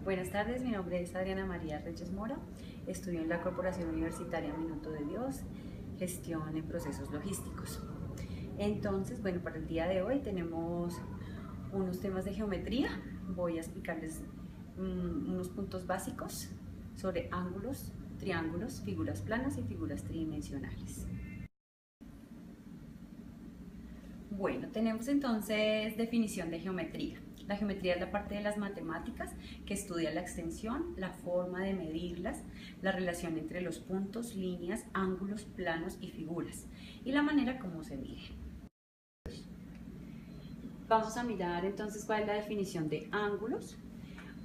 Buenas tardes, mi nombre es Adriana María Reyes Mora, estudio en la Corporación Universitaria Minuto de Dios, gestión en procesos logísticos. Entonces, bueno, para el día de hoy tenemos unos temas de geometría. Voy a explicarles unos puntos básicos sobre ángulos, triángulos, figuras planas y figuras tridimensionales. Bueno, tenemos entonces definición de geometría. La geometría es la parte de las matemáticas que estudia la extensión, la forma de medirlas, la relación entre los puntos, líneas, ángulos, planos y figuras, y la manera como se mide. Vamos a mirar entonces cuál es la definición de ángulos.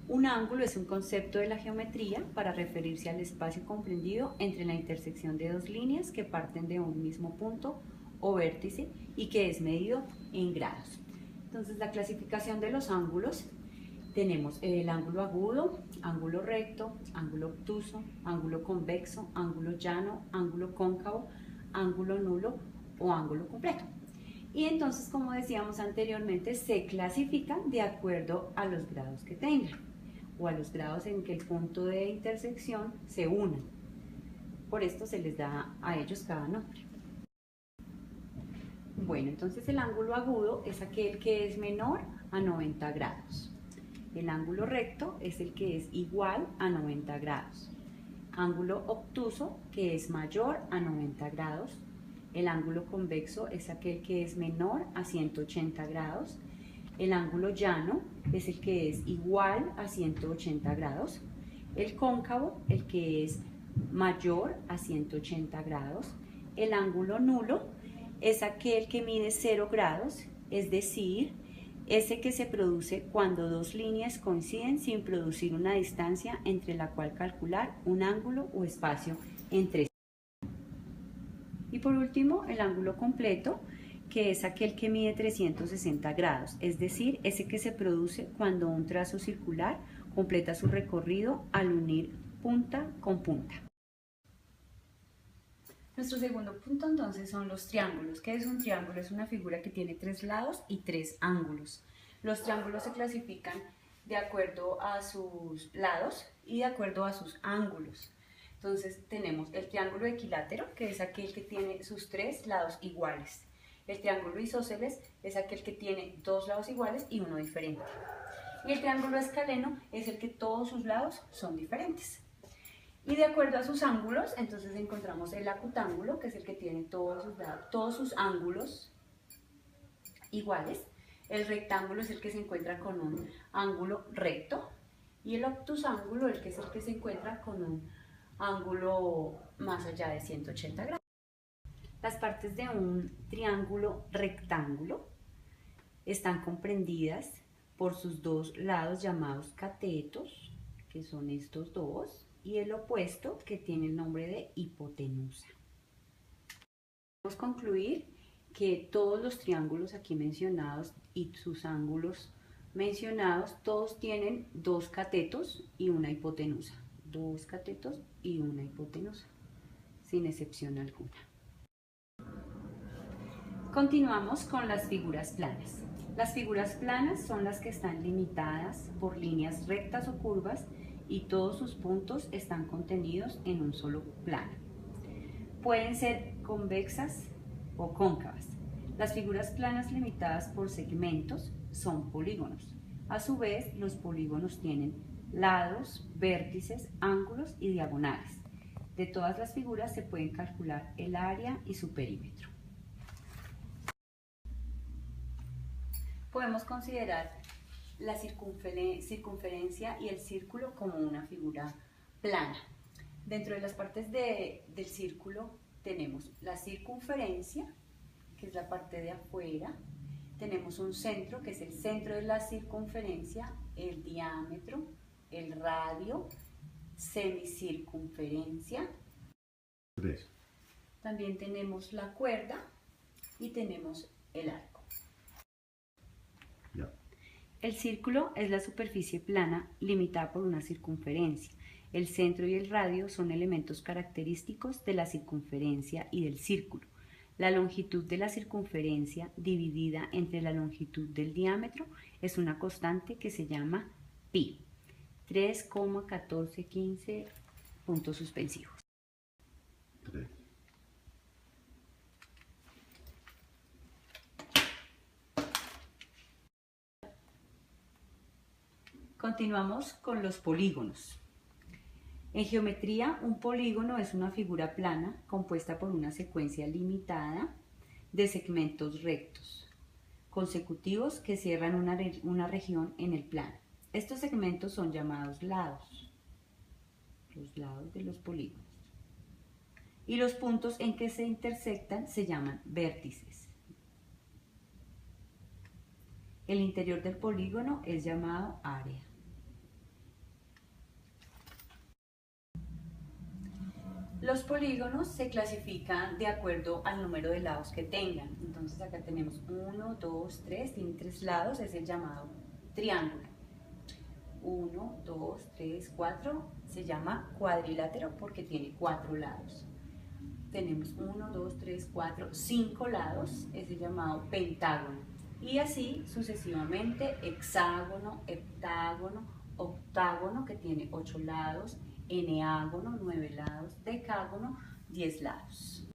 Un ángulo es un concepto de la geometría para referirse al espacio comprendido entre la intersección de dos líneas que parten de un mismo punto o vértice y que es medido en grados. Entonces, la clasificación de los ángulos, tenemos el ángulo agudo, ángulo recto, ángulo obtuso, ángulo convexo, ángulo llano, ángulo cóncavo, ángulo nulo o ángulo completo. Y entonces, como decíamos anteriormente, se clasifican de acuerdo a los grados que tengan o a los grados en que el punto de intersección se unan. Por esto se les da a ellos cada nombre. Bueno, entonces el ángulo agudo es aquel que es menor a 90 grados. El ángulo recto es el que es igual a 90 grados. Ángulo obtuso, que es mayor a 90 grados. El ángulo convexo es aquel que es menor a 180 grados. El ángulo llano es el que es igual a 180 grados. El cóncavo, el que es mayor a 180 grados. El ángulo nulo es aquel que mide 0 grados, es decir, ese que se produce cuando dos líneas coinciden sin producir una distancia entre la cual calcular un ángulo o espacio entre sí. Y por último, el ángulo completo, que es aquel que mide 360 grados, es decir, ese que se produce cuando un trazo circular completa su recorrido al unir punta con punta. Nuestro segundo punto entonces son los triángulos. ¿Qué es un triángulo? Es una figura que tiene 3 lados y 3 ángulos. Los triángulos se clasifican de acuerdo a sus lados y de acuerdo a sus ángulos. Entonces tenemos el triángulo equilátero, que es aquel que tiene sus 3 lados iguales. El triángulo isósceles es aquel que tiene 2 lados iguales y uno diferente. Y el triángulo escaleno es el que todos sus lados son diferentes. Y de acuerdo a sus ángulos, entonces encontramos el acutángulo, que es el que tiene todos sus ángulos iguales. El rectángulo es el que se encuentra con un ángulo recto. Y el obtusángulo, el que es el que se encuentra con un ángulo más allá de 180 grados. Las partes de un triángulo rectángulo están comprendidas por sus dos lados llamados catetos, que son estos dos, y el opuesto, que tiene el nombre de hipotenusa. Podemos concluir que todos los triángulos aquí mencionados y sus ángulos mencionados, todos tienen dos catetos y una hipotenusa. Dos catetos y una hipotenusa, sin excepción alguna. Continuamos con las figuras planas. Las figuras planas son las que están limitadas por líneas rectas o curvas y todos sus puntos están contenidos en un solo plano. Pueden ser convexas o cóncavas. Las figuras planas limitadas por segmentos son polígonos. A su vez, los polígonos tienen lados, vértices, ángulos y diagonales. De todas las figuras se pueden calcular el área y su perímetro. Podemos considerar la circunferencia y el círculo como una figura plana. Dentro de las partes del círculo tenemos la circunferencia, que es la parte de afuera, tenemos un centro, que es el centro de la circunferencia, el diámetro, el radio, semicircunferencia. También tenemos la cuerda y tenemos el arco. El círculo es la superficie plana limitada por una circunferencia. El centro y el radio son elementos característicos de la circunferencia y del círculo. La longitud de la circunferencia dividida entre la longitud del diámetro es una constante que se llama pi. 3,1415 puntos suspensivos. 3. Continuamos con los polígonos. En geometría, un polígono es una figura plana compuesta por una secuencia limitada de segmentos rectos consecutivos que cierran una región en el plano. Estos segmentos son llamados lados, los lados de los polígonos. Y los puntos en que se intersectan se llaman vértices. El interior del polígono es llamado área. Los polígonos se clasifican de acuerdo al número de lados que tengan. Entonces acá tenemos 1, 2, 3, tiene 3 lados, es el llamado triángulo. 1, 2, 3, 4, se llama cuadrilátero porque tiene 4 lados. Tenemos 1, 2, 3, 4, 5 lados, es el llamado pentágono. Y así sucesivamente, hexágono, heptágono, octágono, que tiene 8 lados, eneágono, 9 lados, decágono, 10 lados.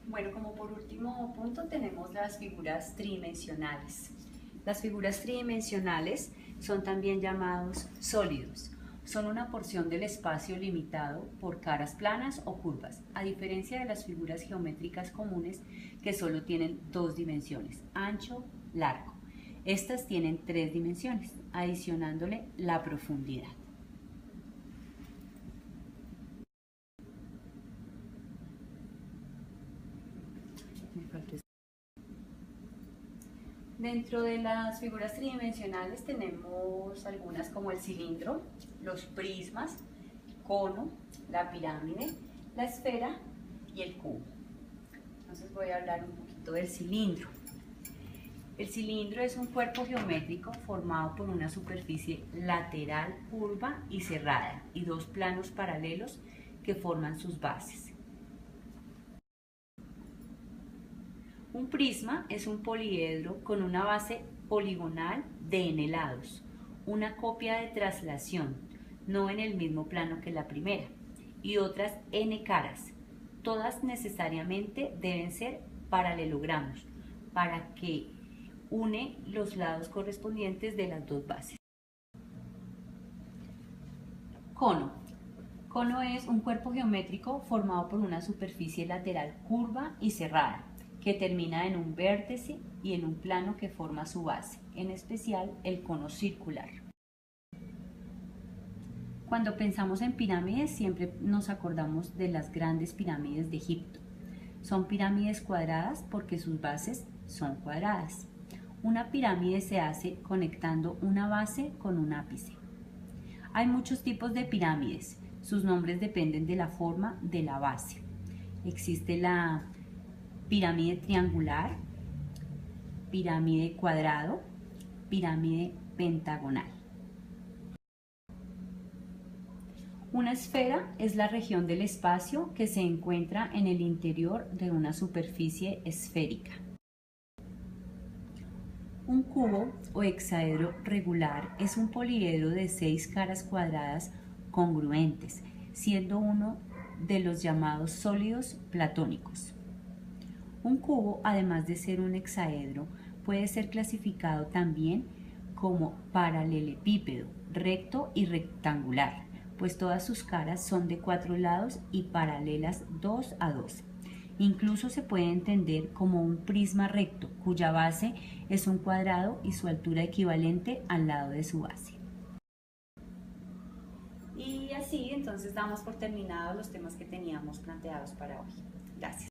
Bueno, como por último punto tenemos las figuras tridimensionales. Las figuras tridimensionales son también llamados sólidos. Son una porción del espacio limitado por caras planas o curvas, a diferencia de las figuras geométricas comunes que solo tienen 2 dimensiones, ancho, largo. Estas tienen 3 dimensiones, adicionándole la profundidad. Dentro de las figuras tridimensionales tenemos algunas como el cilindro, los prismas, el cono, la pirámide, la esfera y el cubo. Entonces voy a hablar un poquito del cilindro. El cilindro es un cuerpo geométrico formado por una superficie lateral curva y cerrada y 2 planos paralelos que forman sus bases. Un prisma es un poliedro con una base poligonal de n lados, una copia de traslación, no en el mismo plano que la primera, y otras n caras. Todas necesariamente deben ser paralelogramos para que une los lados correspondientes de las 2 bases. Cono. Cono es un cuerpo geométrico formado por una superficie lateral curva y cerrada, que termina en un vértice y en un plano que forma su base, en especial el cono circular. Cuando pensamos en pirámides siempre nos acordamos de las grandes pirámides de Egipto. Son pirámides cuadradas porque sus bases son cuadradas. Una pirámide se hace conectando una base con un ápice. Hay muchos tipos de pirámides, sus nombres dependen de la forma de la base. Existe la pirámide triangular, pirámide cuadrado, pirámide pentagonal. Una esfera es la región del espacio que se encuentra en el interior de una superficie esférica. Un cubo o hexaedro regular es un poliedro de 6 caras cuadradas congruentes, siendo uno de los llamados sólidos platónicos. Un cubo, además de ser un hexaedro, puede ser clasificado también como paralelepípedo, recto y rectangular, pues todas sus caras son de 4 lados y paralelas 2 a 2. Incluso se puede entender como un prisma recto, cuya base es un cuadrado y su altura equivalente al lado de su base. Y así, entonces damos por terminados los temas que teníamos planteados para hoy. Gracias.